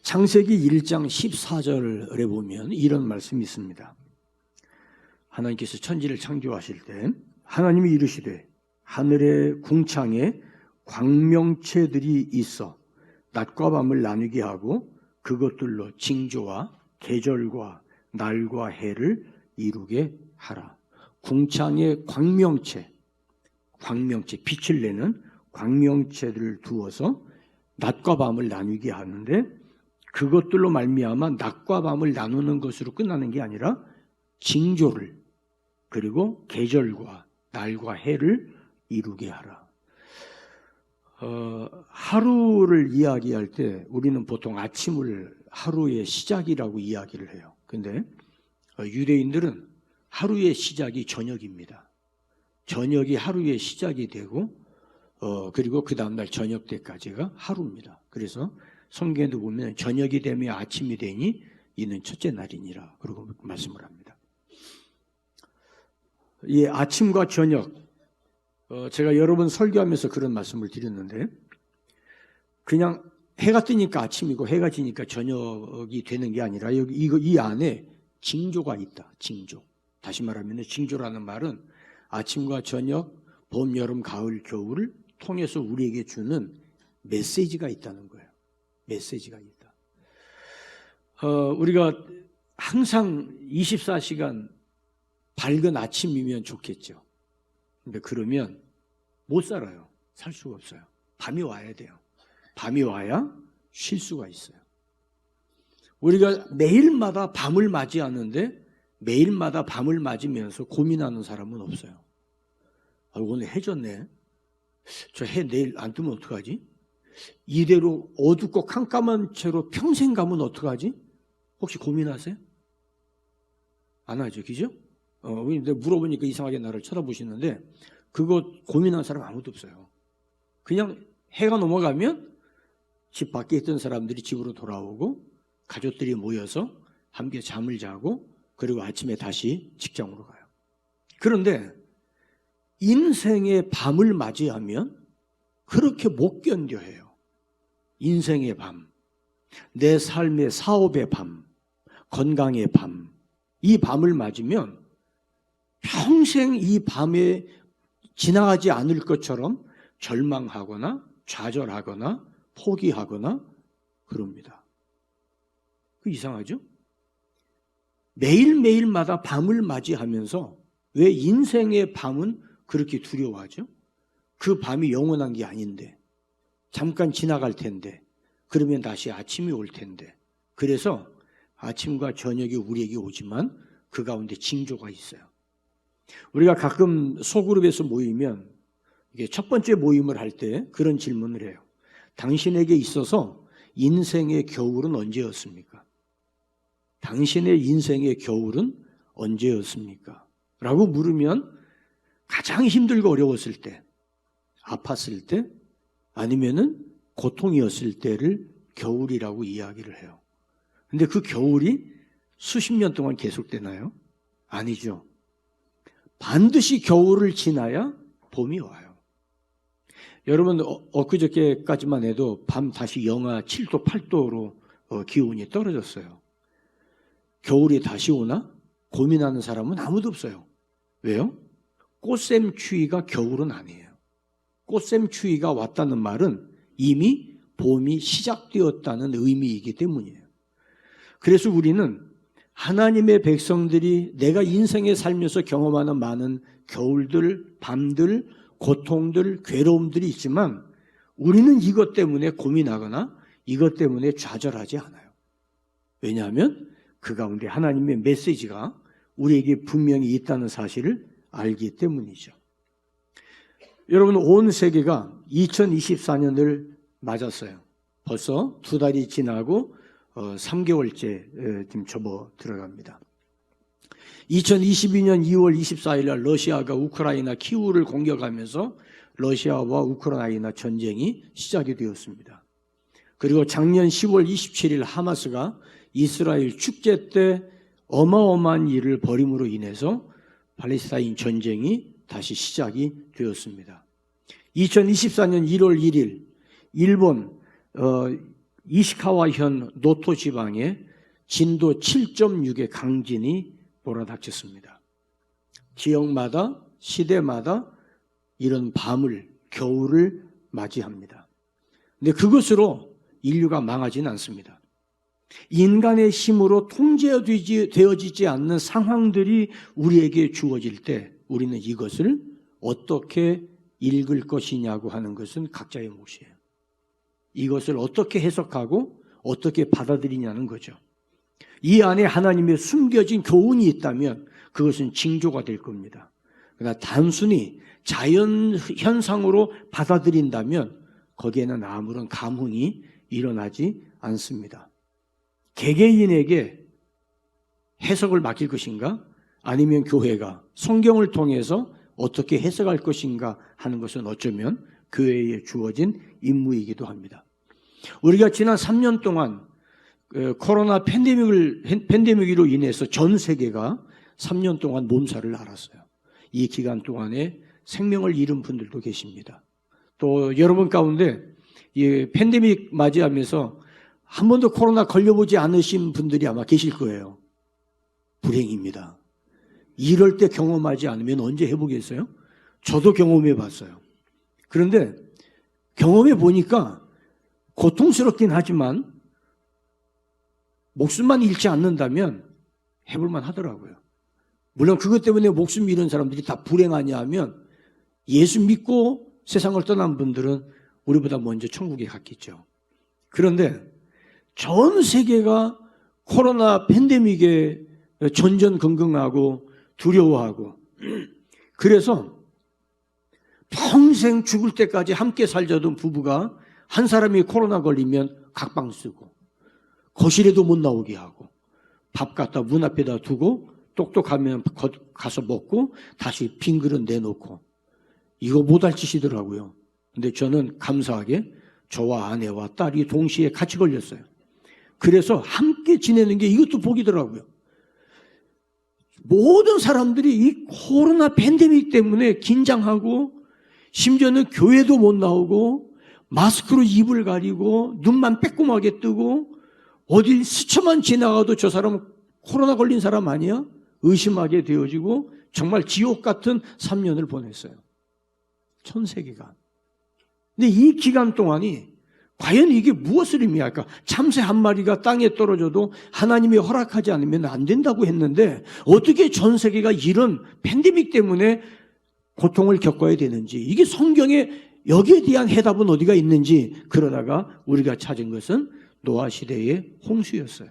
창세기 1장 14절에 보면 이런 말씀이 있습니다. 하나님께서 천지를 창조하실 때 하나님이 이르시되 하늘의 궁창에 광명체들이 있어 낮과 밤을 나누게 하고 그것들로 징조와 계절과 날과 해를 이루게 하라. 궁창에 광명체, 빛을 내는 광명체들을 두어서 낮과 밤을 나누게 하는데 그것들로 말미암아 낮과 밤을 나누는 것으로 끝나는 게 아니라 징조를 그리고 계절과 날과 해를 이루게 하라. 하루를 이야기할 때 우리는 보통 아침을 하루의 시작이라고 이야기를 해요. 근데 유대인들은 하루의 시작이 저녁입니다. 저녁이 하루의 시작이 되고 그리고 그 다음날 저녁 때까지가 하루입니다. 그래서 성경에도 보면 저녁이 되며 아침이 되니 이는 첫째 날이니라 그러고 말씀을 합니다. 이 아침과 저녁, 제가 여러 번 설교하면서 그런 말씀을 드렸는데 그냥 해가 뜨니까 아침이고 해가 지니까 저녁이 되는 게 아니라 이 안에 징조가 있다. 징조. 다시 말하면 징조라는 말은 아침과 저녁, 봄, 여름, 가을, 겨울을 통해서 우리에게 주는 메시지가 있다는 거예요. 메시지가 있다. 우리가 항상 24시간 밝은 아침이면 좋겠죠. 근데 그러면 못 살아요. 살 수가 없어요. 밤이 와야 돼요. 밤이 와야 쉴 수가 있어요. 우리가 매일마다 밤을 맞이하는데 매일마다 밤을 맞으면서 고민하는 사람은 없어요. 오늘 해 졌네. 저 해 내일 안 뜨면 어떡하지? 이대로 어둡고 캄캄한 채로 평생 가면 어떡하지? 혹시 고민하세요? 안 하죠. 그죠? 물어보니까 이상하게 나를 쳐다보시는데 그거 고민하는 사람 아무도 없어요. 그냥 해가 넘어가면 집 밖에 있던 사람들이 집으로 돌아오고 가족들이 모여서 함께 잠을 자고 그리고 아침에 다시 직장으로 가요. 그런데 인생의 밤을 맞이하면 그렇게 못 견뎌해요. 인생의 밤, 내 삶의 사업의 밤, 건강의 밤, 이 밤을 맞으면 평생 이 밤에 지나가지 않을 것처럼 절망하거나 좌절하거나 포기하거나 그럽니다. 그 이상하죠? 매일매일마다 밤을 맞이하면서 왜 인생의 밤은 그렇게 두려워하죠? 그 밤이 영원한 게 아닌데 잠깐 지나갈 텐데 그러면 다시 아침이 올 텐데 그래서 아침과 저녁이 우리에게 오지만 그 가운데 징조가 있어요. 우리가 가끔 소그룹에서 모이면 이게 첫 번째 모임을 할 때 그런 질문을 해요. 당신에게 있어서 인생의 겨울은 언제였습니까? 당신의 인생의 겨울은 언제였습니까? 라고 물으면 가장 힘들고 어려웠을 때, 아팠을 때, 아니면은 고통이었을 때를 겨울이라고 이야기를 해요. 근데 그 겨울이 수십 년 동안 계속되나요? 아니죠. 반드시 겨울을 지나야 봄이 와요. 여러분 엊그저께까지만 해도 밤 다시 영하 7도, 8도로 기온이 떨어졌어요. 겨울이 다시 오나? 고민하는 사람은 아무도 없어요. 왜요? 꽃샘추위가 겨울은 아니에요. 꽃샘추위가 왔다는 말은 이미 봄이 시작되었다는 의미이기 때문이에요. 그래서 우리는 하나님의 백성들이 내가 인생에 살면서 경험하는 많은 겨울들, 밤들, 고통들, 괴로움들이 있지만 우리는 이것 때문에 고민하거나 이것 때문에 좌절하지 않아요. 왜냐하면 그 가운데 하나님의 메시지가 우리에게 분명히 있다는 사실을 알기 때문이죠. 여러분, 온 세계가 2024년을 맞았어요. 벌써 2달이 지나고 3개월째 지금 접어 들어갑니다. 2022년 2월 24일 날 러시아가 우크라이나 키우를 공격하면서 러시아와 우크라이나 전쟁이 시작이 되었습니다. 그리고 작년 10월 27일 하마스가 이스라엘 축제 때 어마어마한 일을 벌임으로 인해서 팔레스타인 전쟁이 다시 시작이 되었습니다. 2024년 1월 1일 일본 이시카와현 노토 지방에 진도 7.6의 강진이 몰아닥쳤습니다. 지역마다 시대마다 이런 밤을, 겨울을 맞이합니다. 근데 그것으로 인류가 망하지는 않습니다. 인간의 힘으로 통제되어지지 않는 상황들이 우리에게 주어질 때 우리는 이것을 어떻게 읽을 것이냐고 하는 것은 각자의 몫이에요. 이것을 어떻게 해석하고 어떻게 받아들이냐는 거죠. 이 안에 하나님의 숨겨진 교훈이 있다면 그것은 징조가 될 겁니다. 그러나 단순히 자연 현상으로 받아들인다면 거기에는 아무런 감흥이 일어나지 않습니다. 개개인에게 해석을 맡길 것인가? 아니면 교회가 성경을 통해서 어떻게 해석할 것인가 하는 것은 어쩌면 교회에 주어진 임무이기도 합니다. 우리가 지난 3년 동안 코로나 팬데믹으로 인해서 전 세계가 3년 동안 몸살을 앓았어요. 이 기간 동안에 생명을 잃은 분들도 계십니다. 또 여러분 가운데 이 팬데믹 맞이하면서 한 번도 코로나 걸려보지 않으신 분들이 아마 계실 거예요. 불행입니다. 이럴 때 경험하지 않으면 언제 해보겠어요? 저도 경험해 봤어요. 그런데 경험해 보니까 고통스럽긴 하지만 목숨만 잃지 않는다면 해볼만 하더라고요. 물론 그것 때문에 목숨 잃은 사람들이 다 불행하냐 하면 예수 믿고 세상을 떠난 분들은 우리보다 먼저 천국에 갔겠죠. 그런데 전 세계가 코로나 팬데믹에 전전긍긍하고 두려워하고 그래서 평생 죽을 때까지 함께 살자던 부부가 한 사람이 코로나 걸리면 각방 쓰고 거실에도 못 나오게 하고 밥 갖다 문 앞에다 두고 똑똑하면 가서 먹고 다시 빈 그릇 내놓고 이거 못할 짓이더라고요. 근데 저는 감사하게 저와 아내와 딸이 동시에 같이 걸렸어요. 그래서 함께 지내는 게 이것도 복이더라고요. 모든 사람들이 이 코로나 팬데믹 때문에 긴장하고 심지어는 교회도 못 나오고 마스크로 입을 가리고 눈만 빼꼼하게 뜨고 어딜 스쳐만 지나가도 저 사람은 코로나 걸린 사람 아니야? 의심하게 되어지고 정말 지옥 같은 3년을 보냈어요. 전 세계가. 근데 이 기간 동안이 과연 이게 무엇을 의미할까? 참새 한 마리가 땅에 떨어져도 하나님이 허락하지 않으면 안 된다고 했는데 어떻게 전 세계가 이런 팬데믹 때문에 고통을 겪어야 되는지, 이게 성경에 여기에 대한 해답은 어디가 있는지 그러다가 우리가 찾은 것은 노아 시대의 홍수였어요.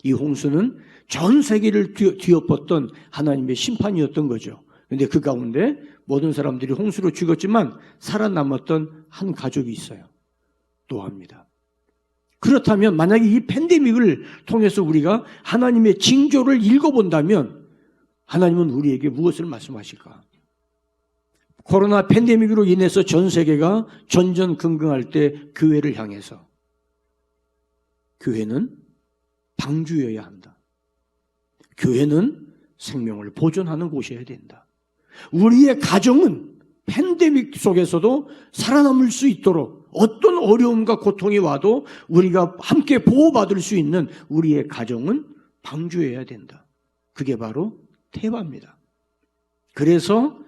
이 홍수는 전 세계를 뒤엎었던 하나님의 심판이었던 거죠. 그런데 그 가운데 모든 사람들이 홍수로 죽었지만 살아남았던 한 가족이 있어요. 노아입니다. 그렇다면 만약에 이 팬데믹을 통해서 우리가 하나님의 징조를 읽어본다면 하나님은 우리에게 무엇을 말씀하실까? 코로나 팬데믹으로 인해서 전 세계가 전전긍긍할 때 교회를 향해서 교회는 방주여야 한다. 교회는 생명을 보존하는 곳이어야 된다. 우리의 가정은 팬데믹 속에서도 살아남을 수 있도록 어떤 어려움과 고통이 와도 우리가 함께 보호받을 수 있는 우리의 가정은 방주해야 된다. 그게 바로 테바입니다. 그래서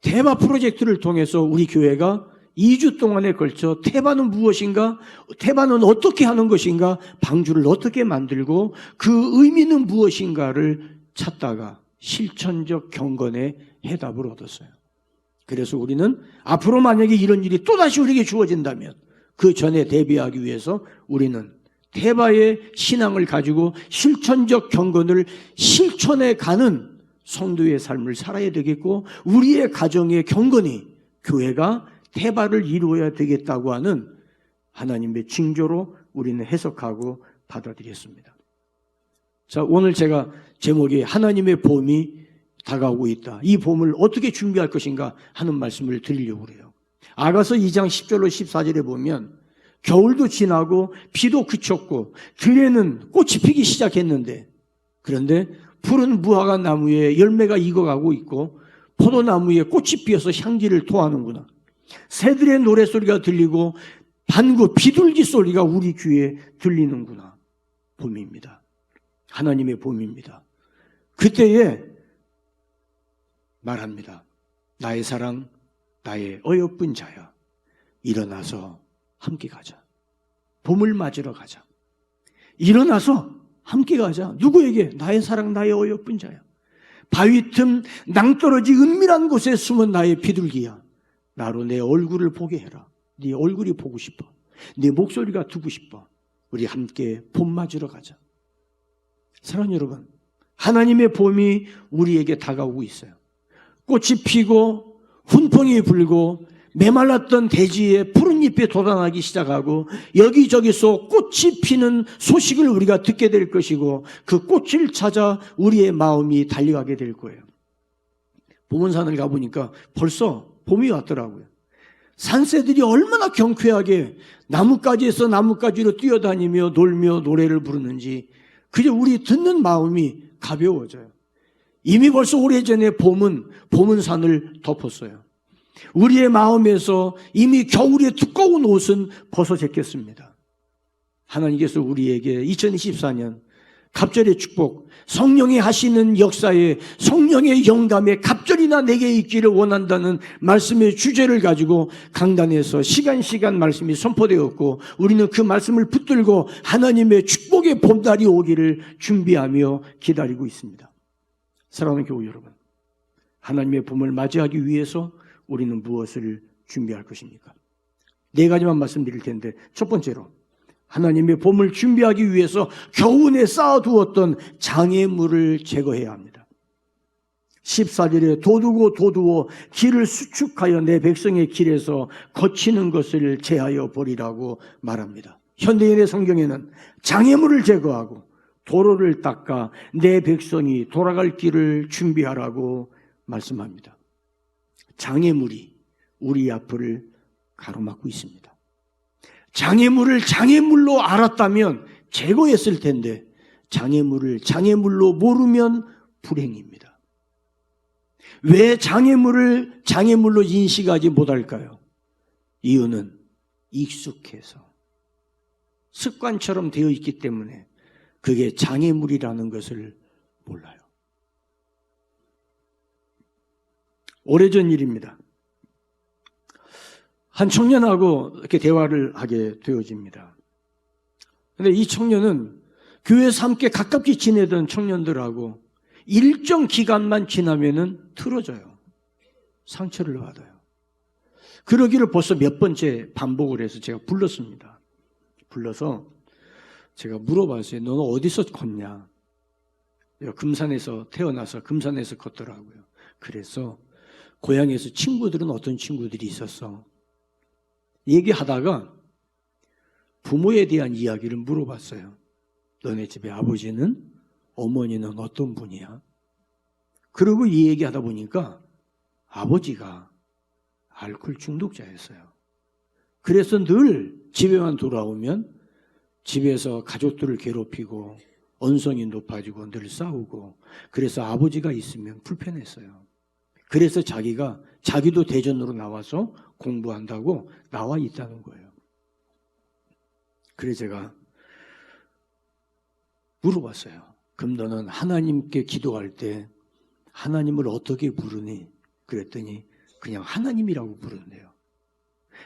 테바 프로젝트를 통해서 우리 교회가 2주 동안에 걸쳐 테바는 무엇인가, 테바는 어떻게 하는 것인가, 방주를 어떻게 만들고 그 의미는 무엇인가를 찾다가 실천적 경건의 해답을 얻었어요. 그래서 우리는 앞으로 만약에 이런 일이 또다시 우리에게 주어진다면 그 전에 대비하기 위해서 우리는 테바의 신앙을 가지고 실천적 경건을 실천해 가는 성도의 삶을 살아야 되겠고 우리의 가정의 경건이 교회가 테바를 이루어야 되겠다고 하는 하나님의 징조로 우리는 해석하고 받아들였습니다. 자, 오늘 제가 제목이 하나님의 봄이 다가오고 있다. 이 봄을 어떻게 준비할 것인가 하는 말씀을 드리려고 그래요. 아가서 2장 10절로 14절에 보면 겨울도 지나고 비도 그쳤고 들에는 꽃이 피기 시작했는데 그런데 푸른 무화과 나무에 열매가 익어가고 있고 포도나무에 꽃이 피어서 향기를 토하는구나. 새들의 노래소리가 들리고 반구 비둘기 소리가 우리 귀에 들리는구나. 봄입니다. 하나님의 봄입니다. 그때에 말합니다. 나의 사랑, 나의 어여쁜 자야. 일어나서 함께 가자. 봄을 맞으러 가자. 일어나서 함께 가자. 누구에게? 나의 사랑, 나의 어여쁜 자야. 바위 틈 낭떠러지 은밀한 곳에 숨은 나의 비둘기야. 나로 내 얼굴을 보게 해라. 네 얼굴이 보고 싶어. 네 목소리가 듣고 싶어. 우리 함께 봄 맞으러 가자. 사랑하는 여러분, 하나님의 봄이 우리에게 다가오고 있어요. 꽃이 피고 훈풍이 불고 메말랐던 대지에 푸른 잎이 돋아나기 시작하고 여기저기서 꽃이 피는 소식을 우리가 듣게 될 것이고 그 꽃을 찾아 우리의 마음이 달려가게 될 거예요. 보문산을 가보니까 벌써 봄이 왔더라고요. 산새들이 얼마나 경쾌하게 나뭇가지에서 나뭇가지로 뛰어다니며 놀며 노래를 부르는지 그저 우리 듣는 마음이 가벼워져요. 이미 벌써 오래전에 봄은 보문산을 덮었어요. 우리의 마음에서 이미 겨울의 두꺼운 옷은 벗어졌겠습니다. 하나님께서 우리에게 2024년 갑절의 축복, 성령이 하시는 역사에 성령의 영감에 갑절이나 내게 있기를 원한다는 말씀의 주제를 가지고 강단에서 시간 말씀이 선포되었고 우리는 그 말씀을 붙들고 하나님의 축복의 봄날이 오기를 준비하며 기다리고 있습니다. 사랑하는 교우 여러분, 하나님의 봄을 맞이하기 위해서 우리는 무엇을 준비할 것입니까? 4가지만 말씀드릴 텐데 첫 번째로 하나님의 봄을 준비하기 위해서 겨우내 쌓아두었던 장애물을 제거해야 합니다. 14절에 도두어 길을 수축하여 내 백성의 길에서 거치는 것을 제하여 버리라고 말합니다. 현대인의 성경에는 장애물을 제거하고 도로를 닦아 내 백성이 돌아갈 길을 준비하라고 말씀합니다. 장애물이 우리 앞을 가로막고 있습니다. 장애물을 장애물로 알았다면 제거했을 텐데 장애물을 장애물로 모르면 불행입니다. 왜 장애물을 장애물로 인식하지 못할까요? 이유는 익숙해서 습관처럼 되어 있기 때문에 그게 장애물이라는 것을 몰라요. 오래전 일입니다. 한 청년하고 이렇게 대화를 하게 되어집니다. 그런데 이 청년은 교회에서 함께 가깝게 지내던 청년들하고 일정 기간만 지나면은 틀어져요. 상처를 받아요. 그러기를 벌써 몇 번째 반복을 해서 제가 불렀습니다. 불러서 제가 물어봤어요. 너는 어디서 컸냐? 내가 금산에서 태어나서 금산에서 컸더라고요. 그래서 고향에서 친구들은 어떤 친구들이 있었어? 얘기하다가 부모에 대한 이야기를 물어봤어요. 너네 집에 아버지는, 어머니는 어떤 분이야? 그리고 이 얘기하다 보니까 아버지가 알코올 중독자였어요. 그래서 늘 집에만 돌아오면 집에서 가족들을 괴롭히고 언성이 높아지고 늘 싸우고 그래서 아버지가 있으면 불편했어요. 그래서 자기도 대전으로 나와서 공부한다고 나와 있다는 거예요. 그래서 제가 물어봤어요. 그럼 너는 하나님께 기도할 때 하나님을 어떻게 부르니? 그랬더니 그냥 하나님이라고 부른대요.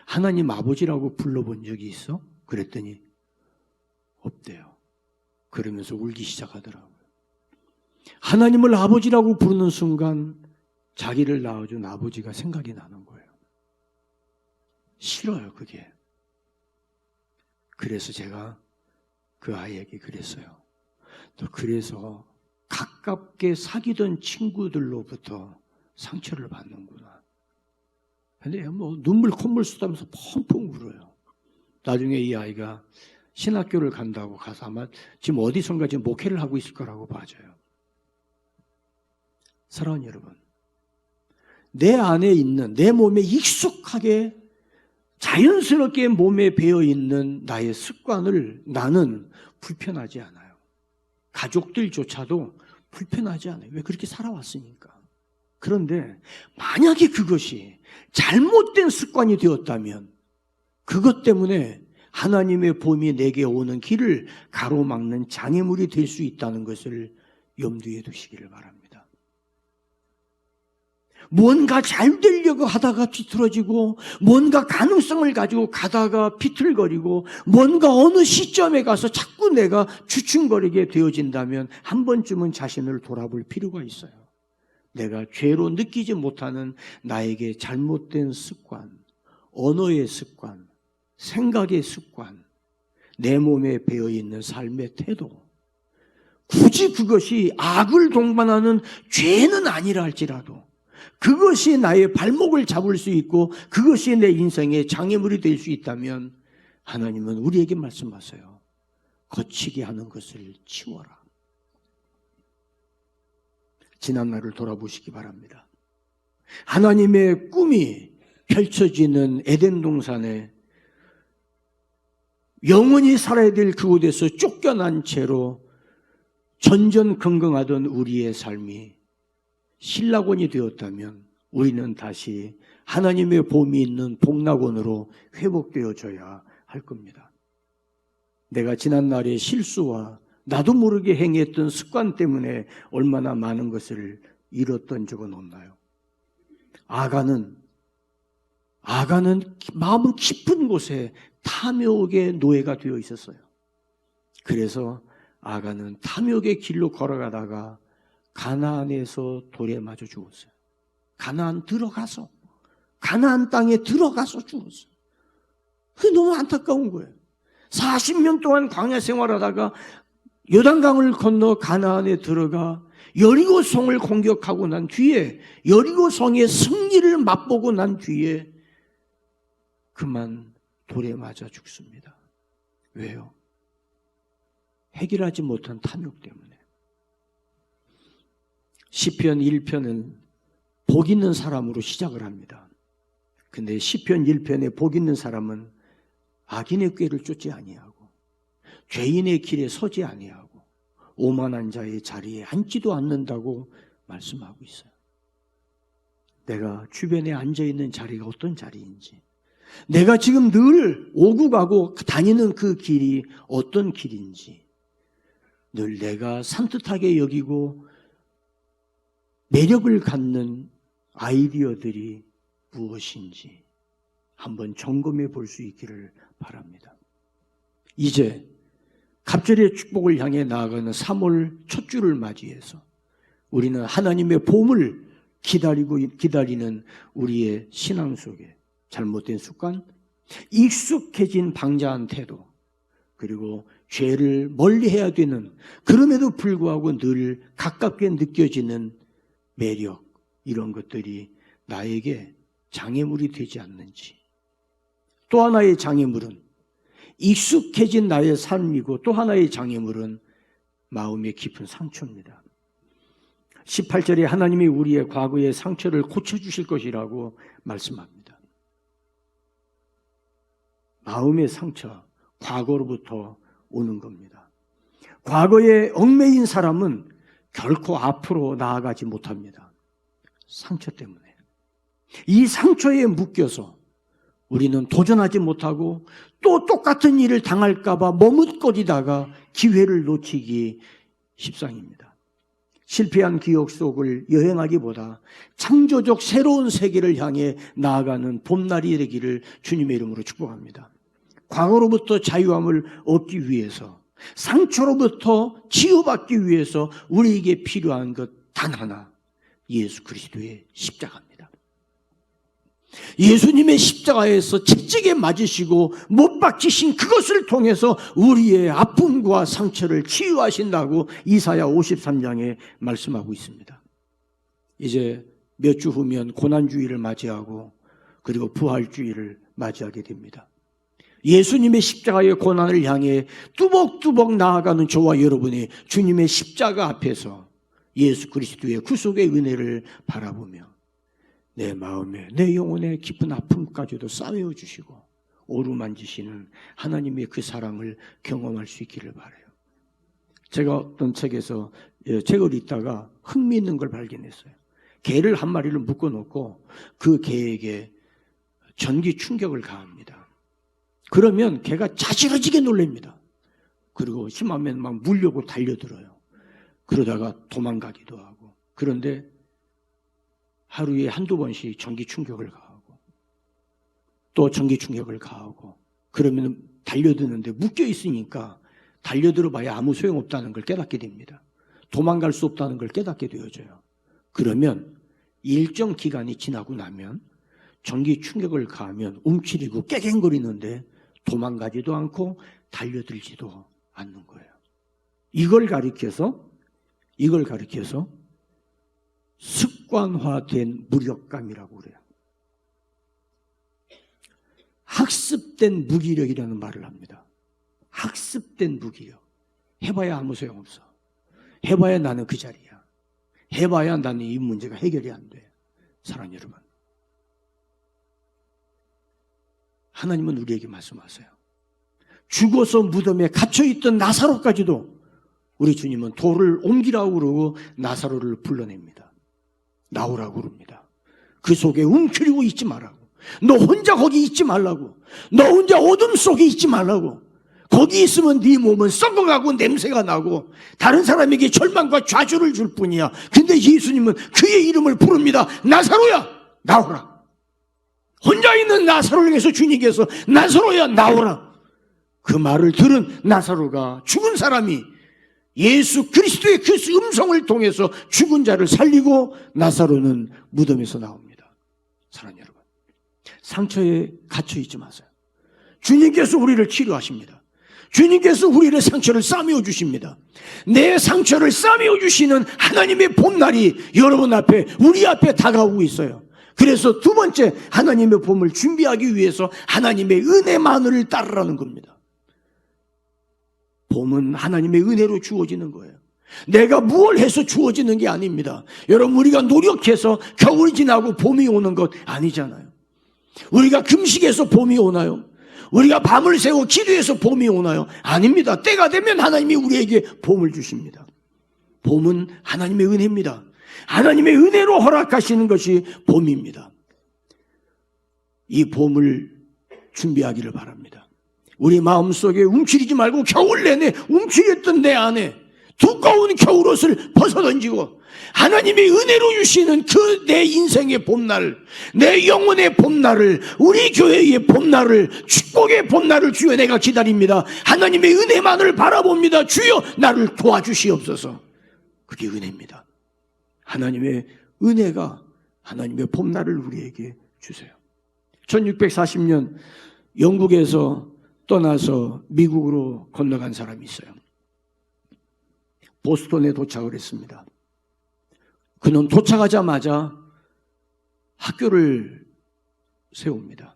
하나님 아버지라고 불러본 적이 있어? 그랬더니 없대요. 그러면서 울기 시작하더라고요. 하나님을 아버지라고 부르는 순간 자기를 낳아준 아버지가 생각이 나는 거예요. 싫어요, 그게. 그래서 제가 그 아이에게 그랬어요. 너 그래서 가깝게 사귀던 친구들로부터 상처를 받는구나. 근데 뭐 눈물 콧물 쏟아면서 펑펑 울어요. 나중에 이 아이가 신학교를 간다고 가서 아마 지금 어디선가 지금 목회를 하고 있을 거라고 봐져요. 사랑하는 여러분, 내 안에 있는 내 몸에 익숙하게 자연스럽게 몸에 배어있는 나의 습관을 나는 불편하지 않아요. 가족들조차도 불편하지 않아요. 왜? 그렇게 살아왔으니까. 그런데 만약에 그것이 잘못된 습관이 되었다면 그것 때문에 하나님의 봄이 내게 오는 길을 가로막는 장애물이 될 수 있다는 것을 염두에 두시기를 바랍니다. 뭔가 잘 되려고 하다가 뒤틀어지고, 뭔가 가능성을 가지고 가다가 비틀거리고, 뭔가 어느 시점에 가서 자꾸 내가 주춤거리게 되어진다면 한 번쯤은 자신을 돌아볼 필요가 있어요. 내가 죄로 느끼지 못하는 나에게 잘못된 습관, 언어의 습관, 생각의 습관, 내 몸에 배어있는 삶의 태도, 굳이 그것이 악을 동반하는 죄는 아니라 할지라도 그것이 나의 발목을 잡을 수 있고 그것이 내 인생의 장애물이 될 수 있다면 하나님은 우리에게 말씀하세요. 거치게 하는 것을 치워라. 지난날을 돌아보시기 바랍니다. 하나님의 꿈이 펼쳐지는 에덴 동산에 영원히 살아야 될 그곳에서 쫓겨난 채로 전전긍긍하던 우리의 삶이 신락원이 되었다면 우리는 다시 하나님의 봄이 있는 복락원으로 회복되어져야 할 겁니다. 내가 지난날의 실수와 나도 모르게 행했던 습관 때문에 얼마나 많은 것을 잃었던 적은 없나요? 아가는 마음 깊은 곳에 탐욕의 노예가 되어 있었어요. 그래서 아가는 탐욕의 길로 걸어가다가 가나안에서 돌에 맞아 죽었어요. 가나안 땅에 들어가서 죽었어요. 그게 너무 안타까운 거예요. 40년 동안 광야 생활하다가 요단강을 건너 가나안에 들어가 여리고 성을 공격하고 난 뒤에, 여리고 성의 승리를 맛보고 난 뒤에 그만 돌에 맞아 죽습니다. 왜요? 해결하지 못한 탐욕 때문에. 시편 1편은 복 있는 사람으로 시작을 합니다. 근데 시편 1편에 복 있는 사람은 악인의 꾀를 쫓지 아니하고 죄인의 길에 서지 아니하고 오만한 자의 자리에 앉지도 않는다고 말씀하고 있어요. 내가 주변에 앉아있는 자리가 어떤 자리인지, 내가 지금 늘 오고 가고 다니는 그 길이 어떤 길인지, 늘 내가 산뜻하게 여기고 매력을 갖는 아이디어들이 무엇인지 한번 점검해 볼 수 있기를 바랍니다. 이제 갑절의 축복을 향해 나아가는 3월 첫 주를 맞이해서 우리는 하나님의 봄을 기다리는 우리의 신앙 속에 잘못된 습관, 익숙해진 방자한 태도, 그리고 죄를 멀리해야 되는, 그럼에도 불구하고 늘 가깝게 느껴지는 매력, 이런 것들이 나에게 장애물이 되지 않는지. 또 하나의 장애물은 익숙해진 나의 삶이고, 또 하나의 장애물은 마음의 깊은 상처입니다. 18절에 하나님이 우리의 과거의 상처를 고쳐주실 것이라고 말씀합니다. 마음의 상처, 과거로부터 오는 겁니다. 과거에 얽매인 사람은 결코 앞으로 나아가지 못합니다. 상처 때문에. 이 상처에 묶여서 우리는 도전하지 못하고 또 똑같은 일을 당할까 봐 머뭇거리다가 기회를 놓치기 십상입니다. 실패한 기억 속을 여행하기보다 창조적 새로운 세계를 향해 나아가는 봄날이 되기를 주님의 이름으로 축복합니다. 과거로부터 자유함을 얻기 위해서, 상처로부터 치유받기 위해서 우리에게 필요한 것 단 하나, 예수 그리스도의 십자가입니다. 예수님의 십자가에서 채찍에 맞으시고 못 박히신 그것을 통해서 우리의 아픔과 상처를 치유하신다고 이사야 53장에 말씀하고 있습니다. 이제 몇 주 후면 고난주일을 맞이하고 그리고 부활주일을 맞이하게 됩니다. 예수님의 십자가의 고난을 향해 뚜벅뚜벅 나아가는 저와 여러분이 주님의 십자가 앞에서 예수 그리스도의 구속의 은혜를 바라보며 내 마음에, 내 영혼에 깊은 아픔까지도 싸매어 주시고 어루만지시는 하나님의 그 사랑을 경험할 수 있기를 바라요. 제가 어떤 책에서 책을 읽다가 흥미있는 걸 발견했어요. 개를 한 마리를 묶어놓고 그 개에게 전기 충격을 가합니다. 그러면 걔가 자지러지게 놀랍니다. 그리고 심하면 막 물려고 달려들어요. 그러다가 도망가기도 하고. 그런데 하루에 한두 번씩 전기 충격을 가하고 또 전기 충격을 가하고 그러면 달려드는데 묶여 있으니까 달려들어 봐야 아무 소용없다는 걸 깨닫게 됩니다. 도망갈 수 없다는 걸 깨닫게 되어져요. 그러면 일정 기간이 지나고 나면 전기 충격을 가하면 움츠리고 깨갱거리는데 도망가지도 않고 달려들지도 않는 거예요. 이걸 가리켜서 습관화된 무력감이라고 그래요. 학습된 무기력이라는 말을 합니다. 학습된 무기력. 해봐야 아무 소용없어. 해봐야 나는 그 자리야. 해봐야 나는 이 문제가 해결이 안 돼. 사랑하는 여러분, 하나님은 우리에게 말씀하세요. 죽어서 무덤에 갇혀있던 나사로까지도 우리 주님은 돌을 옮기라고 그러고 나사로를 불러냅니다. 나오라고 그럽니다. 그 속에 움츠리고 있지 말라고. 너 혼자 거기 있지 말라고. 너 혼자 어둠 속에 있지 말라고. 거기 있으면 네 몸은 썩어가고 냄새가 나고 다른 사람에게 절망과 좌절을 줄 뿐이야. 근데 예수님은 그의 이름을 부릅니다. 나사로야, 나오라. 혼자 있는 나사로를 위해서 주님께서 나사로야, 나오라. 그 말을 들은 나사로가, 죽은 사람이 예수 그리스도의 그 음성을 통해서 죽은 자를 살리고 나사로는 무덤에서 나옵니다. 사랑하는 여러분, 상처에 갇혀 있지 마세요. 주님께서 우리를 치료하십니다. 주님께서 우리의 상처를 싸매어 주십니다. 내 상처를 싸매어 주시는 하나님의 봄날이 여러분 앞에, 우리 앞에 다가오고 있어요. 그래서 두 번째, 하나님의 봄을 준비하기 위해서 하나님의 은혜만을 따르라는 겁니다. 봄은 하나님의 은혜로 주어지는 거예요. 내가 무엇을 해서 주어지는 게 아닙니다. 여러분, 우리가 노력해서 겨울이 지나고 봄이 오는 것 아니잖아요. 우리가 금식해서 봄이 오나요? 우리가 밤을 새고 기도해서 봄이 오나요? 아닙니다. 때가 되면 하나님이 우리에게 봄을 주십니다. 봄은 하나님의 은혜입니다. 하나님의 은혜로 허락하시는 것이 봄입니다. 이 봄을 준비하기를 바랍니다. 우리 마음속에 움츠리지 말고 겨울 내내 움츠렸던 내 안에 두꺼운 겨울옷을 벗어던지고 하나님의 은혜로 주시는 그 내 인생의 봄날, 내 영혼의 봄날을, 우리 교회의 봄날을, 축복의 봄날을 주여 내가 기다립니다. 하나님의 은혜만을 바라봅니다. 주여 나를 도와주시옵소서. 그게 은혜입니다. 하나님의 은혜가 하나님의 봄날을 우리에게 주세요. 1640년 영국에서 떠나서 미국으로 건너간 사람이 있어요. 보스턴에 도착을 했습니다. 그는 도착하자마자 학교를 세웁니다.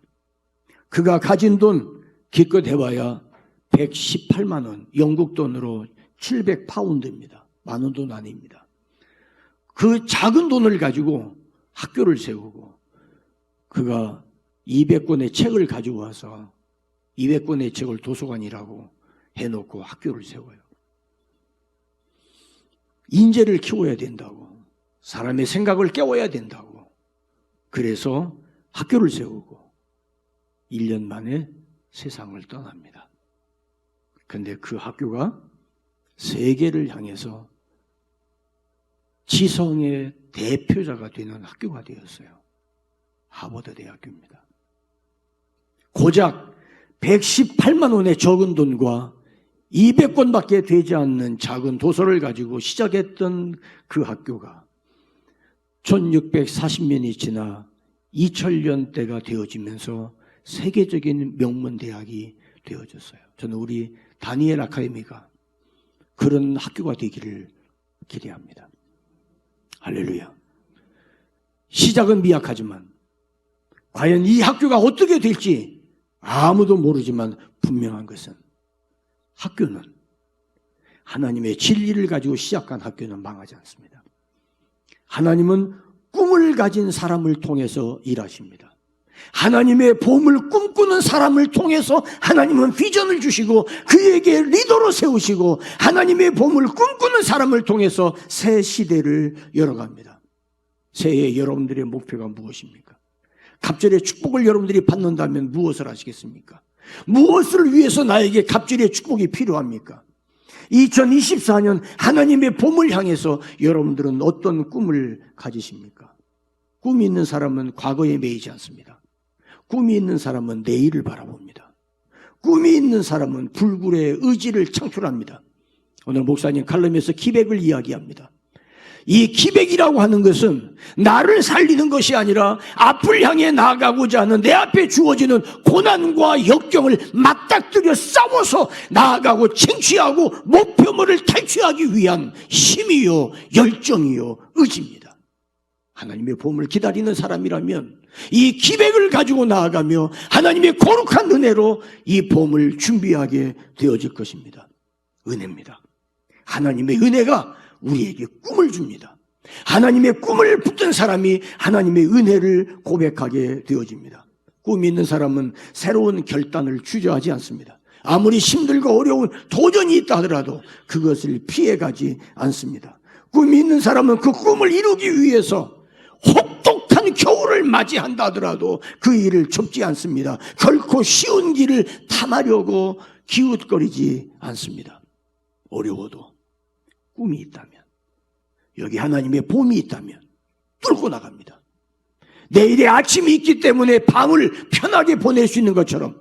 그가 가진 돈 기껏 해봐야 118만 원, 영국 돈으로 700파운드입니다. 많은 돈 아닙니다. 그 작은 돈을 가지고 학교를 세우고 그가 200권의 책을 가지고 와서 200권의 책을 도서관이라고 해놓고 학교를 세워요. 인재를 키워야 된다고, 사람의 생각을 깨워야 된다고, 그래서 학교를 세우고 1년 만에 세상을 떠납니다. 그런데 그 학교가 세계를 향해서 지성의 대표자가 되는 학교가 되었어요. 하버드 대학교입니다. 고작 118만 원의 적은 돈과 200권밖에 되지 않는 작은 도서를 가지고 시작했던 그 학교가 1640년이 지나 2000년대가 되어지면서 세계적인 명문 대학이 되어졌어요. 저는 우리 다니엘 아카데미가 그런 학교가 되기를 기대합니다. 할렐루야. 시작은 미약하지만 과연 이 학교가 어떻게 될지 아무도 모르지만 분명한 것은 학교는, 하나님의 진리를 가지고 시작한 학교는 망하지 않습니다. 하나님은 꿈을 가진 사람을 통해서 일하십니다. 하나님의 봄을 꿈꾸는 사람을 통해서 하나님은 비전을 주시고 그에게 리더로 세우시고 하나님의 봄을 꿈꾸는 사람을 통해서 새 시대를 열어갑니다. 새해 여러분들의 목표가 무엇입니까? 갑절의 축복을 여러분들이 받는다면 무엇을 하시겠습니까? 무엇을 위해서 나에게 갑절의 축복이 필요합니까? 2024년 하나님의 봄을 향해서 여러분들은 어떤 꿈을 가지십니까? 꿈이 있는 사람은 과거에 매이지 않습니다. 꿈이 있는 사람은 내일을 바라봅니다. 꿈이 있는 사람은 불굴의 의지를 창출합니다. 오늘 목사님 칼럼에서 기백을 이야기합니다. 이 기백이라고 하는 것은 나를 살리는 것이 아니라 앞을 향해 나아가고자 하는 내 앞에 주어지는 고난과 역경을 맞닥뜨려 싸워서 나아가고 쟁취하고 목표물을 탈취하기 위한 힘이요 열정이요 의지입니다. 하나님의 봄을 기다리는 사람이라면 이 기백을 가지고 나아가며 하나님의 거룩한 은혜로 이 봄을 준비하게 되어질 것입니다. 은혜입니다. 하나님의 은혜가 우리에게 꿈을 줍니다. 하나님의 꿈을 붙든 사람이 하나님의 은혜를 고백하게 되어집니다. 꿈이 있는 사람은 새로운 결단을 주저하지 않습니다. 아무리 힘들고 어려운 도전이 있다 하더라도 그것을 피해가지 않습니다. 꿈이 있는 사람은 그 꿈을 이루기 위해서 혹독한 겨울을 맞이한다 하더라도 그 일을 접지 않습니다. 결코 쉬운 길을 탐하려고 기웃거리지 않습니다. 어려워도 꿈이 있다면, 여기 하나님의 봄이 있다면 뚫고 나갑니다. 내일의 아침이 있기 때문에 밤을 편하게 보낼 수 있는 것처럼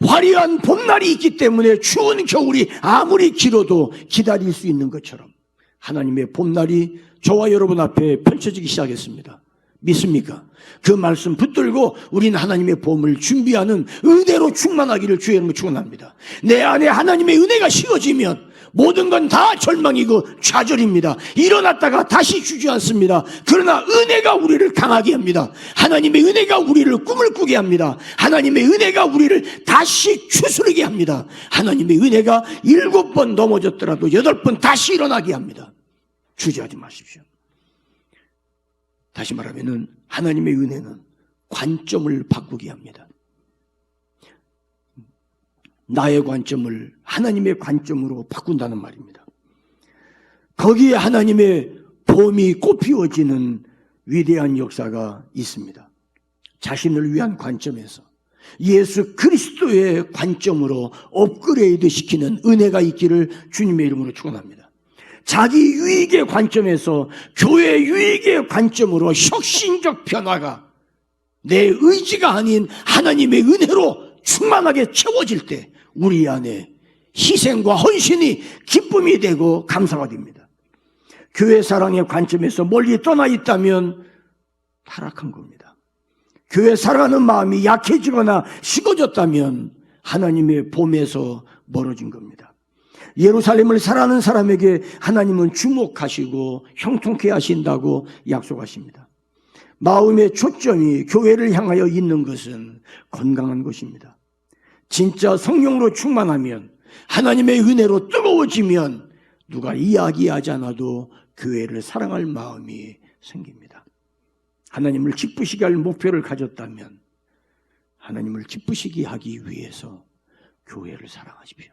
화려한 봄날이 있기 때문에 추운 겨울이 아무리 길어도 기다릴 수 있는 것처럼 하나님의 봄날이 저와 여러분 앞에 펼쳐지기 시작했습니다. 믿습니까? 그 말씀 붙들고 우리는 하나님의 봄을 준비하는 은혜로 충만하기를 주의 이름으로 축원합니다. 내 안에 하나님의 은혜가 씌워지면 모든 건 다 절망이고 좌절입니다. 일어났다가 다시 주저앉습니다. 그러나 은혜가 우리를 강하게 합니다. 하나님의 은혜가 우리를 꿈을 꾸게 합니다. 하나님의 은혜가 우리를 다시 추스르게 합니다. 하나님의 은혜가 7번 넘어졌더라도 8번 다시 일어나게 합니다. 주저하지 마십시오. 다시 말하면 하나님의 은혜는 관점을 바꾸게 합니다. 나의 관점을 하나님의 관점으로 바꾼다는 말입니다. 거기에 하나님의 봄이 꽃피워지는 위대한 역사가 있습니다. 자신을 위한 관점에서 예수 그리스도의 관점으로 업그레이드 시키는 은혜가 있기를 주님의 이름으로 축원합니다. 자기 유익의 관점에서 교회 유익의 관점으로 혁신적 변화가 내 의지가 아닌 하나님의 은혜로 충만하게 채워질 때 우리 안에 희생과 헌신이 기쁨이 되고 감사가 됩니다. 교회 사랑의 관점에서 멀리 떠나 있다면 타락한 겁니다. 교회 사랑하는 마음이 약해지거나 식어졌다면 하나님의 봄에서 멀어진 겁니다. 예루살렘을 사랑하는 사람에게 하나님은 주목하시고 형통케 하신다고 약속하십니다. 마음의 초점이 교회를 향하여 있는 것은 건강한 것입니다. 진짜 성령으로 충만하면 하나님의 은혜로 뜨거워지면 누가 이야기하지 않아도 교회를 사랑할 마음이 생깁니다. 하나님을 기쁘시게 할 목표를 가졌다면 하나님을 기쁘시게 하기 위해서 교회를 사랑하십시오.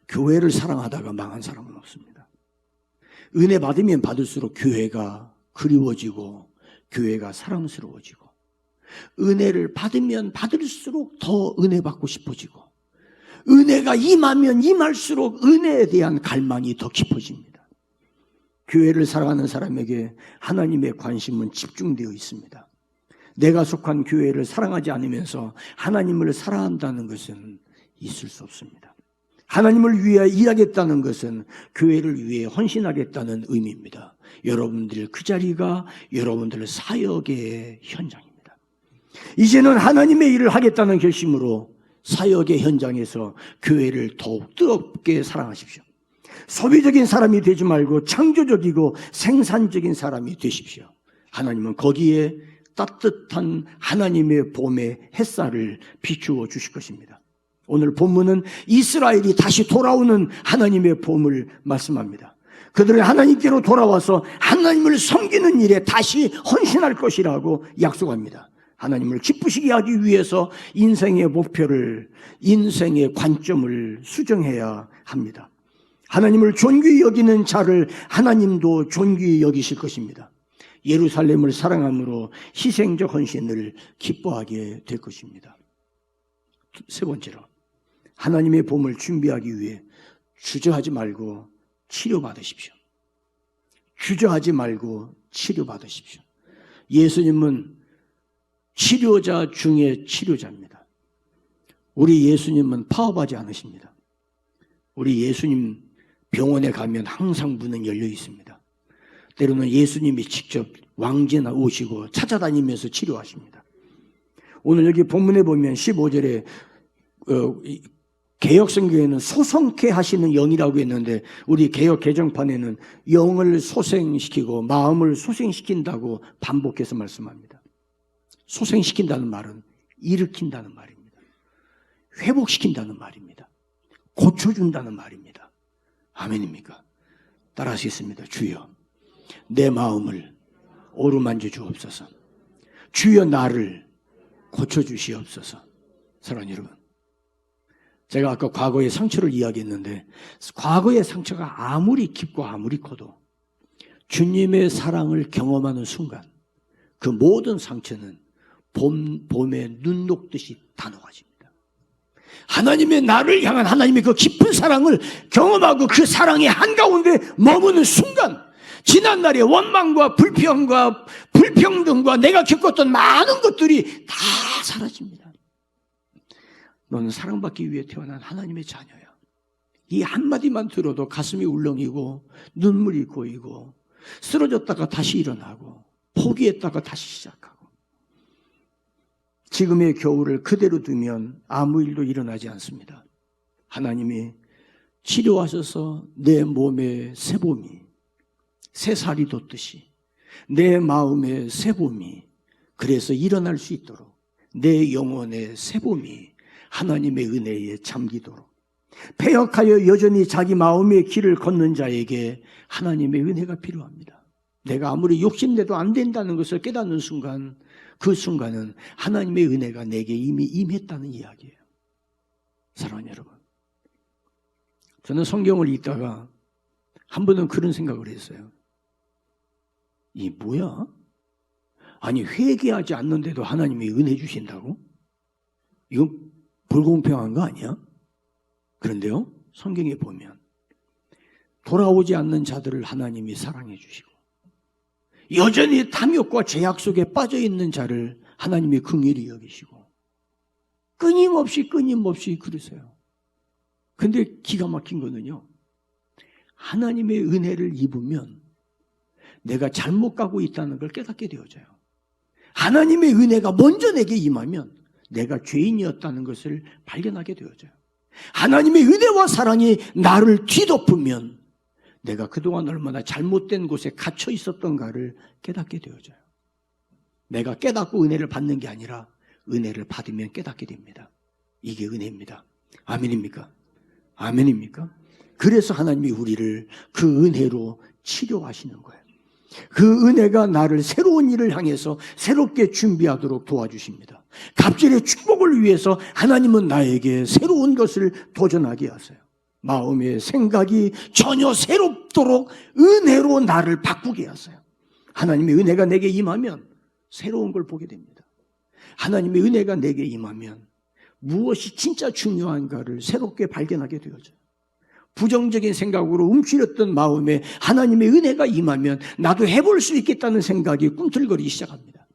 교회를 사랑하다가 망한 사람은 없습니다. 은혜 받으면 받을수록 교회가 그리워지고 교회가 사랑스러워지고 은혜를 받으면 받을수록 더 은혜 받고 싶어지고 은혜가 임하면 임할수록 은혜에 대한 갈망이 더 깊어집니다. 교회를 사랑하는 사람에게 하나님의 관심은 집중되어 있습니다. 내가 속한 교회를 사랑하지 않으면서 하나님을 사랑한다는 것은 있을 수 없습니다. 하나님을 위해 일하겠다는 것은 교회를 위해 헌신하겠다는 의미입니다. 여러분들 그 자리가 여러분들 사역의 현장입니다. 이제는 하나님의 일을 하겠다는 결심으로 사역의 현장에서 교회를 더욱 뜨겁게 사랑하십시오. 소비적인 사람이 되지 말고 창조적이고 생산적인 사람이 되십시오. 하나님은 거기에 따뜻한 하나님의 봄의 햇살을 비추어 주실 것입니다. 오늘 본문은 이스라엘이 다시 돌아오는 하나님의 봄을 말씀합니다. 그들은 하나님께로 돌아와서 하나님을 섬기는 일에 다시 헌신할 것이라고 약속합니다. 하나님을 기쁘시게 하기 위해서 인생의 목표를, 인생의 관점을 수정해야 합니다. 하나님을 존귀히 여기는 자를 하나님도 존귀히 여기실 것입니다. 예루살렘을 사랑함으로 희생적 헌신을 기뻐하게 될 것입니다. 세 번째로, 하나님의 봄을 준비하기 위해 주저하지 말고 치료받으십시오. 주저하지 말고 치료받으십시오. 예수님은 치료자 중에 치료자입니다. 우리 예수님은 파업하지 않으십니다. 우리 예수님 병원에 가면 항상 문은 열려 있습니다. 때로는 예수님이 직접 왕제나 오시고 찾아다니면서 치료하십니다. 오늘 여기 본문에 보면 15절에 개혁성경에는 소성케 하시는 영이라고 했는데 우리 개혁 개정판에는 영을 소생시키고 마음을 소생시킨다고 반복해서 말씀합니다. 소생시킨다는 말은 일으킨다는 말입니다. 회복시킨다는 말입니다. 고쳐준다는 말입니다. 아멘입니까? 따라하시겠습니다. 주여, 내 마음을 어루만져 주옵소서. 주여, 나를 고쳐주시옵소서. 사랑하는 여러분, 제가 아까 과거의 상처를 이야기했는데 과거의 상처가 아무리 깊고 아무리 커도 주님의 사랑을 경험하는 순간 그 모든 상처는 봄에 눈 녹듯이 다 녹아집니다. 하나님의 나를 향한 하나님의 그 깊은 사랑을 경험하고 그 사랑의 한가운데 머무는 순간 지난날의 원망과 불평과 불평등과 내가 겪었던 많은 것들이 다 사라집니다. 너는 사랑받기 위해 태어난 하나님의 자녀야. 이 한마디만 들어도 가슴이 울렁이고 눈물이 고이고 쓰러졌다가 다시 일어나고 포기했다가 다시 시작하고 지금의 겨울을 그대로 두면 아무 일도 일어나지 않습니다. 하나님이 치료하셔서 내 몸에 새봄이 새살이 돋듯이 내 마음에 새봄이 그래서 일어날 수 있도록 내 영혼에 새봄이 하나님의 은혜에 잠기도록 패역하여 여전히 자기 마음의 길을 걷는 자에게 하나님의 은혜가 필요합니다. 내가 아무리 욕심내도 안 된다는 것을 깨닫는 순간 그 순간은 하나님의 은혜가 내게 이미 임했다는 이야기예요. 사랑하는 여러분, 저는 성경을 읽다가 한 번은 그런 생각을 했어요. 이 뭐야? 아니 회개하지 않는데도 하나님이 은혜 주신다고? 이건 불공평한 거 아니야? 그런데요, 성경에 보면 돌아오지 않는 자들을 하나님이 사랑해 주시고 여전히 탐욕과 죄악 속에 빠져 있는 자를 하나님이 긍휼히 여기시고 끊임없이 그러세요. 근데 기가 막힌 거는요, 하나님의 은혜를 입으면 내가 잘못 가고 있다는 걸 깨닫게 되어져요. 하나님의 은혜가 먼저 내게 임하면 내가 죄인이었다는 것을 발견하게 되어져요. 하나님의 은혜와 사랑이 나를 뒤덮으면 내가 그동안 얼마나 잘못된 곳에 갇혀 있었던가를 깨닫게 되어져요. 내가 깨닫고 은혜를 받는 게 아니라 은혜를 받으면 깨닫게 됩니다. 이게 은혜입니다. 아멘입니까? 아멘입니까? 그래서 하나님이 우리를 그 은혜로 치료하시는 거예요. 그 은혜가 나를 새로운 일을 향해서 새롭게 준비하도록 도와주십니다. 갑절의 축복을 위해서 하나님은 나에게 새로운 것을 도전하게 하세요. 마음의 생각이 전혀 새롭도록 은혜로 나를 바꾸게 하세요. 하나님의 은혜가 내게 임하면 새로운 걸 보게 됩니다. 하나님의 은혜가 내게 임하면 무엇이 진짜 중요한가를 새롭게 발견하게 되어져요. 부정적인 생각으로 움츠렸던 마음에 하나님의 은혜가 임하면 나도 해볼 수 있겠다는 생각이 꿈틀거리기 시작합니다.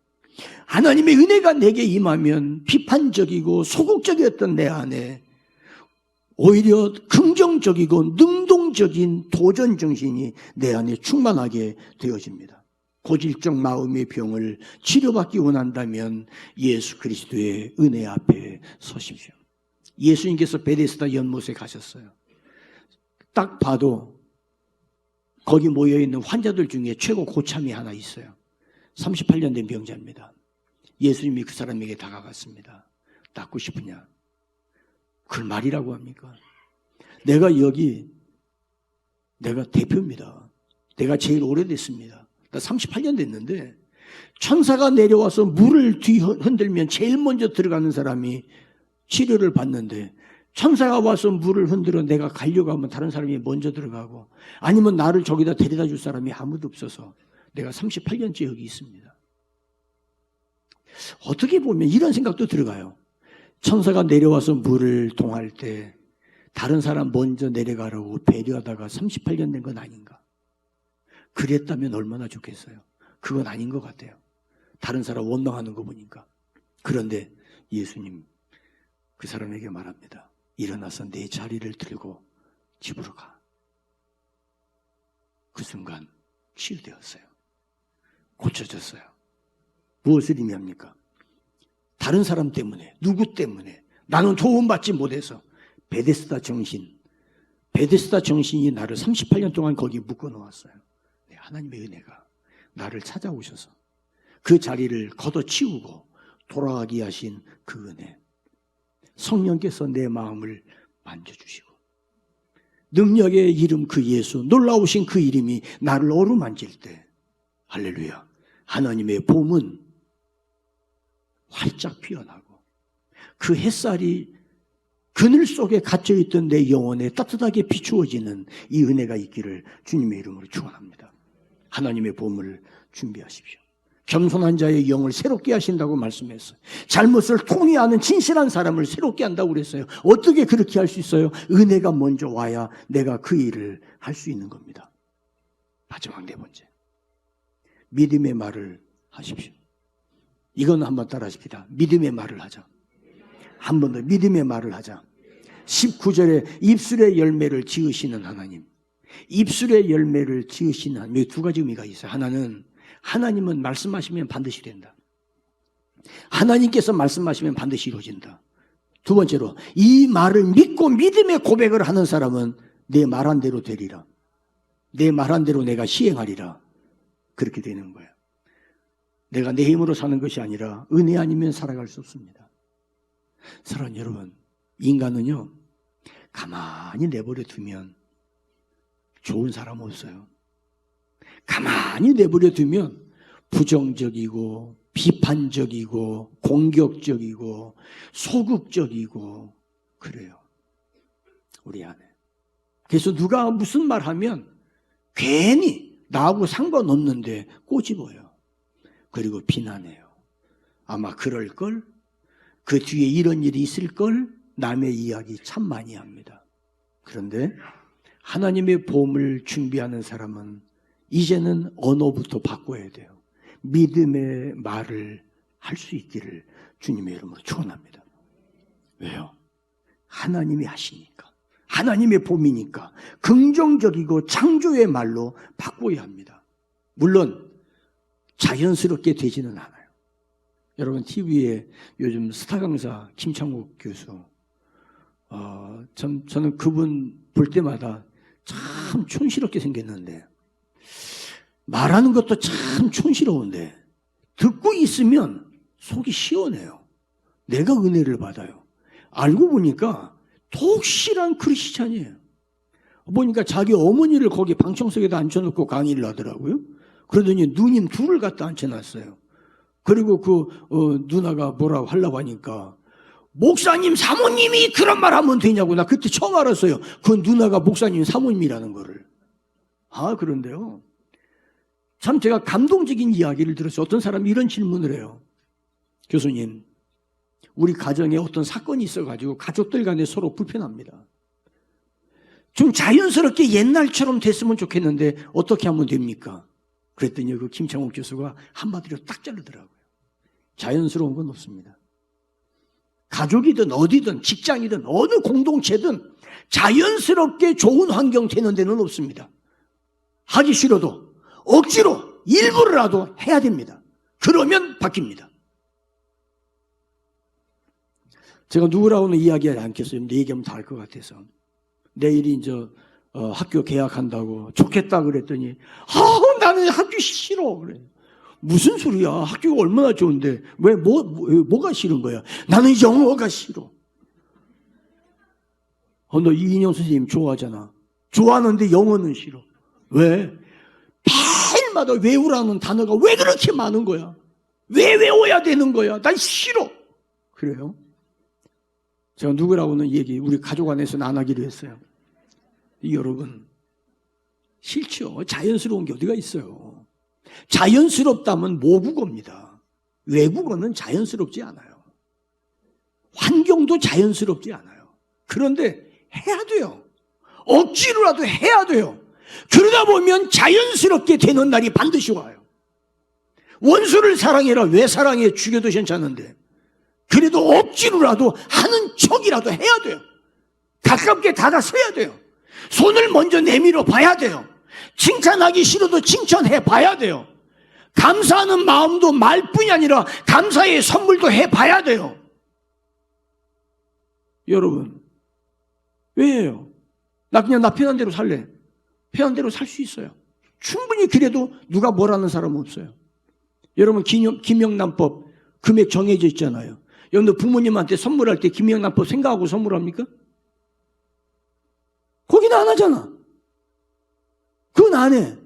하나님의 은혜가 내게 임하면 비판적이고 소극적이었던 내 안에 오히려 긍정적이고 능동적인 도전 정신이 내 안에 충만하게 되어집니다. 고질적 마음의 병을 치료받기 원한다면 예수 그리스도의 은혜 앞에 서십시오. 예수님께서 베데스다 연못에 가셨어요. 딱 봐도 거기 모여있는 환자들 중에 최고 고참이 하나 있어요. 38년 된 병자입니다. 예수님이 그 사람에게 다가갔습니다. 낫고 싶으냐? 그걸 말이라고 합니까? 내가 대표입니다. 내가 제일 오래됐습니다. 나 38년 됐는데 천사가 내려와서 물을 흔들면 제일 먼저 들어가는 사람이 치료를 받는데 천사가 와서 물을 흔들어 내가 가려고 하면 다른 사람이 먼저 들어가고 아니면 나를 저기다 데려다 줄 사람이 아무도 없어서 내가 38년째 여기 있습니다. 어떻게 보면 이런 생각도 들어가요. 천사가 내려와서 물을 동할 때 다른 사람 먼저 내려가라고 배려하다가 38년 된 건 아닌가? 그랬다면 얼마나 좋겠어요. 그건 아닌 것 같아요. 다른 사람 원망하는 거 보니까. 그런데 예수님 그 사람에게 말합니다. 일어나서 내 자리를 들고 집으로 가. 그 순간 치유되었어요. 고쳐졌어요. 무엇을 의미합니까? 다른 사람 때문에, 누구 때문에 나는 도움받지 못해서 베데스다 정신이 나를 38년 동안 거기 묶어놓았어요. 네, 하나님의 은혜가 나를 찾아오셔서 그 자리를 걷어치우고 돌아가게 하신 그 은혜. 성령께서 내 마음을 만져주시고 능력의 이름 그 예수, 놀라우신 그 이름이 나를 어루만질 때 할렐루야, 하나님의 봄은 활짝 피어나고 그 햇살이 그늘 속에 갇혀있던 내 영혼에 따뜻하게 비추어지는 이 은혜가 있기를 주님의 이름으로 축원합니다. 하나님의 봄을 준비하십시오. 겸손한 자의 영을 새롭게 하신다고 말씀했어요. 잘못을 통회하는 진실한 사람을 새롭게 한다고 그랬어요. 어떻게 그렇게 할 수 있어요? 은혜가 먼저 와야 내가 그 일을 할 수 있는 겁니다. 마지막 네 번째, 믿음의 말을 하십시오. 이건 한번 따라 하십시다. 믿음의 말을 하자. 한 번 더 믿음의 말을 하자. 19절에 입술의 열매를 지으시는 하나님. 입술의 열매를 지으시는 하나님. 두 가지 의미가 있어요. 하나는 하나님은 말씀하시면 반드시 된다. 하나님께서 말씀하시면 반드시 이루어진다. 두 번째로 이 말을 믿고 믿음의 고백을 하는 사람은 내 말한 대로 되리라. 내 말한 대로 내가 시행하리라. 그렇게 되는 거예요. 내가 내 힘으로 사는 것이 아니라 은혜 아니면 살아갈 수 없습니다. 사랑하는 여러분, 인간은요 가만히 내버려 두면 좋은 사람 없어요. 가만히 내버려 두면 부정적이고 비판적이고 공격적이고 소극적이고 그래요. 우리 안에. 그래서 누가 무슨 말 하면 괜히 나하고 상관없는데 꼬집어요. 그리고 비난해요. 아마 그럴걸? 그 뒤에 이런 일이 있을걸? 남의 이야기 참 많이 합니다. 그런데 하나님의 보험을 준비하는 사람은 이제는 언어부터 바꿔야 돼요. 믿음의 말을 할 수 있기를 주님의 이름으로 축원합니다. 왜요? 하나님이 하시니까. 하나님의 봄이니까 긍정적이고 창조의 말로 바꿔야 합니다. 물론 자연스럽게 되지는 않아요. 여러분 TV에 요즘 스타 강사 김창욱 교수, 저는 그분 볼 때마다 참 촌스럽게 생겼는데 말하는 것도 참 촌스러운데 듣고 있으면 속이 시원해요. 내가 은혜를 받아요. 알고 보니까 독실한 크리스찬이에요. 보니까 자기 어머니를 거기 방청석에다 앉혀놓고 강의를 하더라고요. 그러더니 누님 둘을 갖다 앉혀놨어요. 그리고 누나가 뭐라고 하려고 하니까 목사님 사모님이 그런 말 하면 되냐고. 나 그때 처음 알았어요. 그 누나가 목사님 사모님이라는 거를. 그런데요, 참 제가 감동적인 이야기를 들었어요. 어떤 사람이 이런 질문을 해요. 교수님, 우리 가정에 어떤 사건이 있어가지고 가족들 간에 서로 불편합니다. 좀 자연스럽게 옛날처럼 됐으면 좋겠는데 어떻게 하면 됩니까? 그랬더니 그 김창욱 교수가 한마디로 딱 자르더라고요. 자연스러운 건 없습니다. 가족이든 어디든 직장이든 어느 공동체든 자연스럽게 좋은 환경 되는 데는 없습니다. 하기 싫어도 억지로 일부러라도 해야 됩니다. 그러면 바뀝니다. 제가 누구라고는 이야기하지 않겠어요. 내 얘기하면 다 알 것 같아서. 내일이 이제 학교 개학한다고 좋겠다 그랬더니 나는 학교 싫어 그래. 무슨 소리야? 학교가 얼마나 좋은데 왜 뭐가 싫은 거야? 나는 영어가 싫어. 너 이인영 선생님 좋아하잖아. 좋아하는데 영어는 싫어. 왜? 매일마다 외우라는 단어가 왜 그렇게 많은 거야? 왜 외워야 되는 거야? 난 싫어. 그래요? 제가 누구라고는 우리 가족 안에서는 안 하기로 했어요. 여러분, 싫죠. 자연스러운 게 어디가 있어요. 자연스럽다면 모국어입니다. 외국어는 자연스럽지 않아요. 환경도 자연스럽지 않아요. 그런데 해야 돼요. 억지로라도 해야 돼요. 그러다 보면 자연스럽게 되는 날이 반드시 와요. 원수를 사랑해라. 왜 사랑해? 죽여도 괜찮은데. 그래도 억지로라도 하는 척이라도 해야 돼요. 가깝게 다가서야 돼요. 손을 먼저 내밀어 봐야 돼요. 칭찬하기 싫어도 칭찬해 봐야 돼요. 감사하는 마음도 말뿐이 아니라 감사의 선물도 해 봐야 돼요. 여러분, 왜요? 나 그냥 나 편한 대로 살래. 편한 대로 살 수 있어요. 충분히 그래도 누가 뭐라는 사람은 없어요. 여러분, 김영란법 금액 정해져 있잖아요. 여러분들 부모님한테 선물할 때 김영란법 생각하고 선물합니까? 거기는 안 하잖아. 그건 안 해.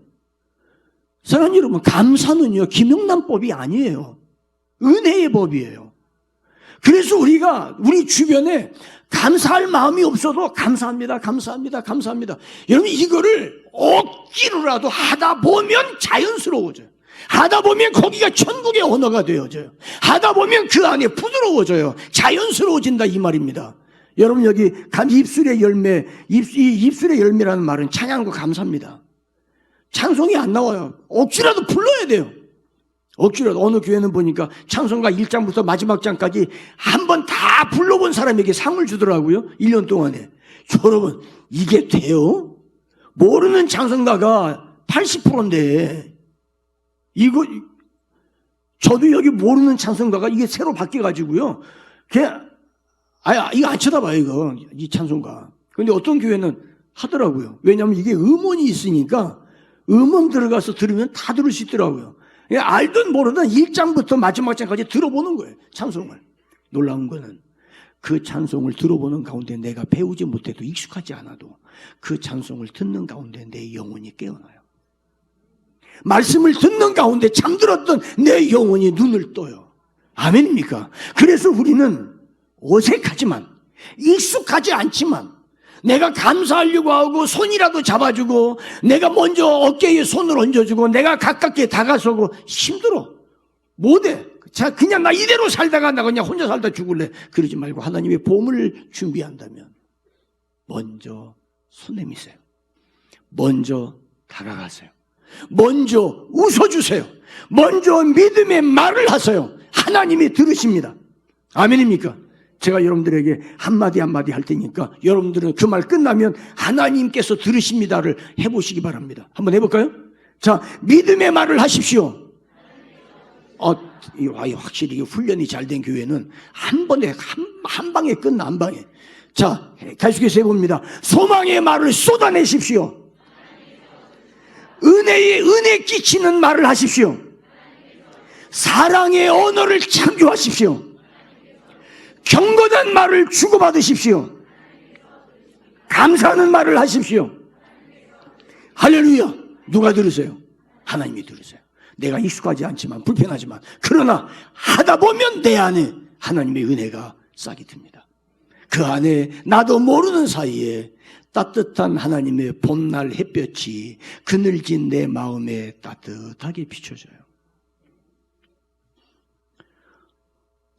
사랑하는 여러분, 감사는요, 김영란법이 아니에요. 은혜의 법이에요. 그래서 우리가 우리 주변에 감사할 마음이 없어도 감사합니다, 감사합니다, 감사합니다. 여러분, 이거를 억지로라도 하다 보면 자연스러워져요. 하다 보면 거기가 천국의 언어가 되어져요. 하다 보면 그 안에 부드러워져요. 자연스러워진다 이 말입니다. 여러분, 여기 입술의 열매, 입술의 열매라는 말은 찬양과 감사입니다. 찬송이 안 나와요. 억지라도 불러야 돼요. 억지라도. 어느 교회는 보니까 찬송가 1장부터 마지막 장까지 한 번 다 불러본 사람에게 상을 주더라고요. 1년 동안에. 여러분, 이게 돼요? 모르는 찬송가가 80%인데 이거 저도 여기 모르는 찬송가가 이게 새로 바뀌어가지고요. 그냥 이거 안 쳐다봐요, 이거. 이 찬송가. 근데 어떤 교회는 하더라고요. 왜냐하면 이게 음원이 있으니까 음원 들어가서 들으면 다 들을 수 있더라고요. 알든 모르든 1장부터 마지막 장까지 들어보는 거예요, 찬송을. 놀라운 거는 그 찬송을 들어보는 가운데 내가 배우지 못해도 익숙하지 않아도 그 찬송을 듣는 가운데 내 영혼이 깨어나요. 말씀을 듣는 가운데 잠들었던 내 영혼이 눈을 떠요. 아멘입니까? 그래서 우리는 어색하지만, 익숙하지 않지만, 내가 감사하려고 하고 손이라도 잡아주고 내가 먼저 어깨에 손을 얹어주고 내가 가깝게 다가서고 힘들어. 못해. 자, 그냥 나 이대로 살다가 나 그냥 혼자 살다 죽을래. 그러지 말고 하나님의 보물을 준비한다면 먼저 손 내미세요. 먼저 다가가세요. 먼저 웃어주세요. 먼저 믿음의 말을 하세요. 하나님이 들으십니다. 아멘입니까? 제가 여러분들에게 한마디 한마디 할 테니까 여러분들은 그 말 끝나면 하나님께서 들으십니다를 해보시기 바랍니다. 한번 해볼까요? 자, 믿음의 말을 하십시오. 확실히 훈련이 잘 된 교회는 한 번에 한 방에 끝나. 한 방에. 자, 계속해서 해봅니다. 소망의 말을 쏟아내십시오. 은혜 끼치는 말을 하십시오. 사랑의 언어를 창조하십시오. 경건한 말을 주고받으십시오. 감사하는 말을 하십시오. 할렐루야. 누가 들으세요? 하나님이 들으세요. 내가 익숙하지 않지만, 불편하지만, 그러나 하다 보면 내 안에 하나님의 은혜가 싹이 듭니다. 그 안에 나도 모르는 사이에 따뜻한 하나님의 봄날 햇볕이 그늘진 내 마음에 따뜻하게 비춰져요.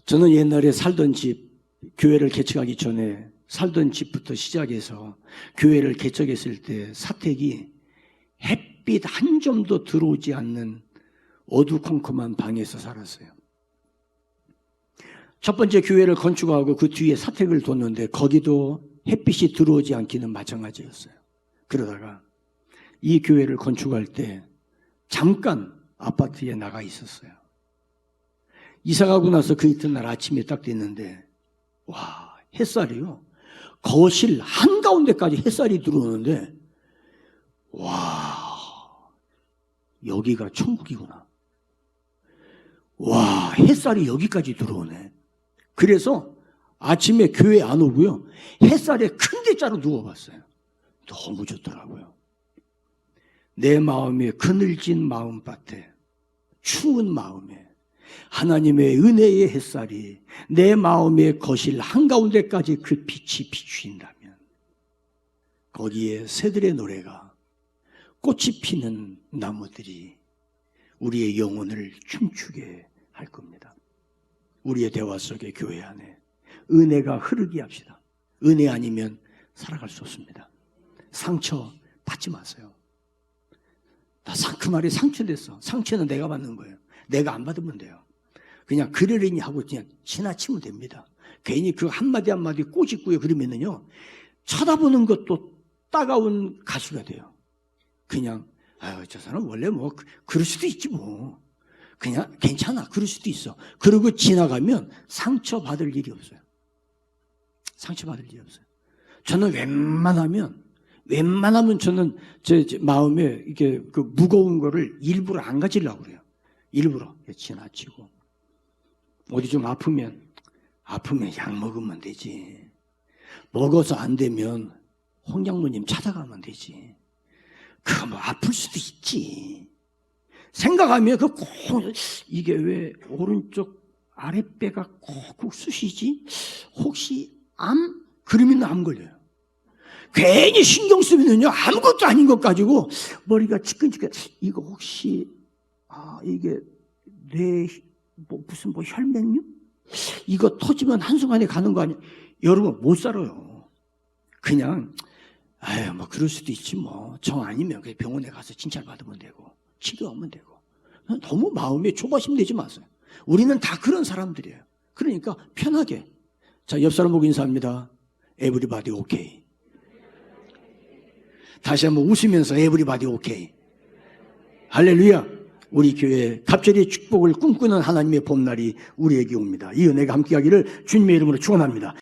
저는 옛날에 살던 집, 교회를 개척하기 전에 살던 집부터 시작해서 교회를 개척했을 때 사택이 햇빛 한 점도 들어오지 않는 어두컴컴한 방에서 살았어요. 첫 번째 교회를 건축하고 그 뒤에 사택을 뒀는데 거기도 햇빛이 들어오지 않기는 마찬가지였어요. 그러다가 이 교회를 건축할 때 잠깐 아파트에 나가 있었어요. 이사가고 나서 그 이튿날 아침에 딱 됐는데 와, 햇살이요. 거실 한가운데까지 햇살이 들어오는데 와, 여기가 천국이구나. 와, 햇살이 여기까지 들어오네. 그래서 아침에 교회 안 오고요. 햇살에 큰 대자로 누워봤어요. 너무 좋더라고요. 내 마음에 그늘진 마음밭에 추운 마음에 하나님의 은혜의 햇살이 내 마음의 거실 한가운데까지 그 빛이 비추인다면 거기에 새들의 노래가 꽃이 피는 나무들이 우리의 영혼을 춤추게 할 겁니다. 우리의 대화 속에 교회 안에 은혜가 흐르게 합시다. 은혜 아니면 살아갈 수 없습니다. 상처 받지 마세요. 그 말이 상처됐어. 상처는 내가 받는 거예요. 내가 안 받으면 돼요. 그냥 그러려니 하고 그냥 지나치면 됩니다. 괜히 그 한마디 한마디 꼬집고요 그러면은요, 쳐다보는 것도 따가운 가시가 돼요. 그냥 아유, 저 사람 원래 뭐 그럴 수도 있지 뭐. 그냥 괜찮아. 그럴 수도 있어. 그러고 지나가면 상처받을 일이 없어요. 상처받을 일이 없어요. 저는 웬만하면 저는 제 마음에 이게 그 무거운 거를 일부러 안 가지려고 그래요. 일부러 지나치고. 어디 좀 아프면 약 먹으면 되지. 먹어서 안 되면 홍장로님 찾아가면 되지. 그거 뭐 아플 수도 있지. 생각하면 이게 왜 오른쪽 아랫배가 콕콕 쑤시지? 혹시 암? 그러면 암 걸려요. 괜히 신경 쓰면요 아무것도 아닌 것 가지고 머리가 지끈지끈. 이거 혹시 이게 무슨 혈맹류? 이거 터지면 한순간에 가는 거 아니야? 여러분 못 살아요. 그냥 아유 뭐 그럴 수도 있지 뭐. 정 아니면 그냥 병원에 가서 진찰 받으면 되고 치료하면 되고. 너무 마음에 조바심 내지 마세요. 우리는 다 그런 사람들이에요. 그러니까 편하게. 자, 옆 사람 보고 인사합니다. Everybody okay. 다시 한번 웃으면서 Everybody okay. 할렐루야. 우리 교회에 갑절의 축복을 꿈꾸는 하나님의 봄날이 우리에게 옵니다. 이 은혜가 함께하기를 주님의 이름으로 축원합니다.